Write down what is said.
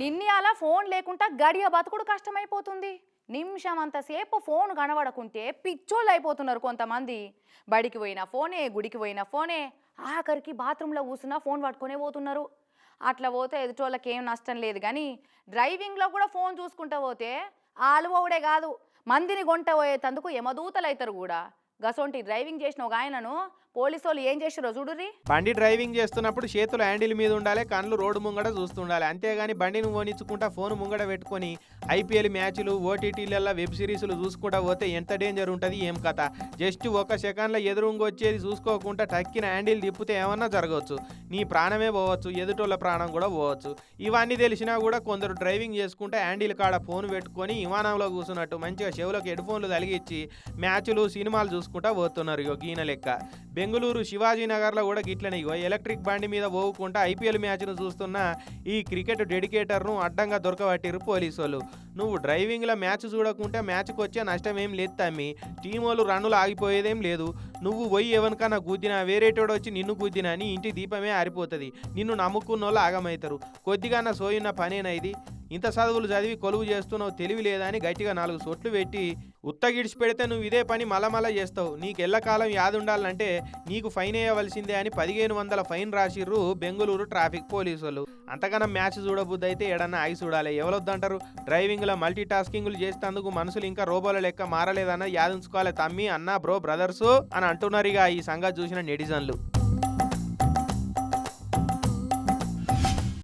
నిన్నయాల phone లేకుండా గడియ బతుకుడు కష్టమైపోతుంది. నిమిషం అంతసేపు ఫోన్ కనబడకుంటే పిచ్చోళ్ళు అయిపోతున్నారు కొంతమంది. బడికి పోయిన ఫోనే, గుడికి పోయిన ఫోనే, ఆఖరికి బాత్రూంలో కూర్చున్నా ఫోన్ పట్టుకునే పోతున్నారు. అట్లా పోతే ఎదుటోళ్ళకి ఏం నష్టం లేదు, కానీ డ్రైవింగ్లో కూడా ఫోన్ చూసుకుంటూ పోతే ఆలువవుడే కాదు, మందిని గొంట పోయేటందుకు యమదూతలు అవుతారు కూడా. గసొంటి డ్రైవింగ్ చేసిన ఒక ఆయనను పోలీసు వాళ్ళు ఏం చేసారో చూడుర్రి. బండి డ్రైవింగ్ చేస్తున్నప్పుడు చేతులు హ్యాండిల్ మీద ఉండాలి, కళ్ళు రోడ్డు ముంగడ చూస్తుండాలి. అంతేగాని బండిని ఓనిచ్చుకుంటా ఫోన్ ముంగడ పెట్టుకొని ఐపీఎల్ మ్యాచ్లు, ఓటీటీలలో వెబ్ సిరీస్లు చూసుకుంటా పోతే ఎంత డేంజర్ ఉంటుంది ఏం కథ. జస్ట్ ఒక సెకండ్లో ఎదురుంగి వచ్చేది చూసుకోకుండా టక్కిన హ్యాండిల్ తిప్పితే ఏమన్నా జరగవచ్చు, నీ ప్రాణమే పోవచ్చు, ఎదుటోళ్ళ ప్రాణం కూడా పోవచ్చు. ఇవన్నీ తెలిసినా కూడా కొందరు డ్రైవింగ్ చేసుకుంటే హ్యాండిల్ కాడ ఫోన్ పెట్టుకొని విమానంలో కూర్చున్నట్టు మంచిగా చెవులకు హెడ్ ఫోన్లు తలిగించి మ్యాచ్లు, సినిమాలు చూసుకుంటా పోతున్నారు. ఇగో గీన లెక్క బెంగళూరు శివాజీనగర్లో కూడా గిట్లనే ఇగో ఎలక్ట్రిక్ బండి మీద పోకుండా ఐపీఎల్ మ్యాచ్ను చూస్తున్న ఈ క్రికెట్ డెడికేటర్ను అడ్డంగా దొరకబట్టిరు పోలీసు వాళ్ళు. నువ్వు డ్రైవింగ్లో మ్యాచ్ చూడకుంటే మ్యాచ్కి వచ్చే నష్టం ఏం లేదు తమ్మి, టీం వాళ్ళు రన్నులు ఆగిపోయేదేం లేదు. నువ్వు పోయి ఎవరికన్నా గుద్దినా, వేరేటోడు వచ్చి నిన్ను గుద్దినా నీ ఇంటి దీపమే ఆరిపోతుంది. నిన్ను నమ్ముకున్న వాళ్ళు ఆగమవుతారు. కొద్దిగా సోయిన పనేనా ఇది? ఇంత చదువులు చదివి కొలువు చేస్తున్నావు, తెలివి లేదా అని గట్టిగా 4 సొట్లు పెట్టి ఉత్తగిడిచి పెడితే నువ్వు ఇదే పని మళ్ళా చేస్తావు. నీకు ఎల్లకాలం యాది ఉండాలంటే నీకు ఫైన్ వేయవలసిందే అని 1500 ఫైన్ రాసిర్రు బెంగళూరు ట్రాఫిక్ పోలీసు వాళ్ళు. అంతకన్నా మ్యాచ్ చూడబుద్ది అయితే ఏడన్నా ఆగి చూడాలి. ఎవరొద్దంటారు? డ్రైవింగ్లో మల్టీ టాస్కింగ్లు చేసేందుకు మనుషులు ఇంకా రోబోల లెక్క మారలేదన్న యాదించుకోవాలి తమ్మి, అన్న, బ్రో, బ్రదర్సు అని అంటున్నారు ఇక ఈ సంగతి చూసిన నెటిజన్లు.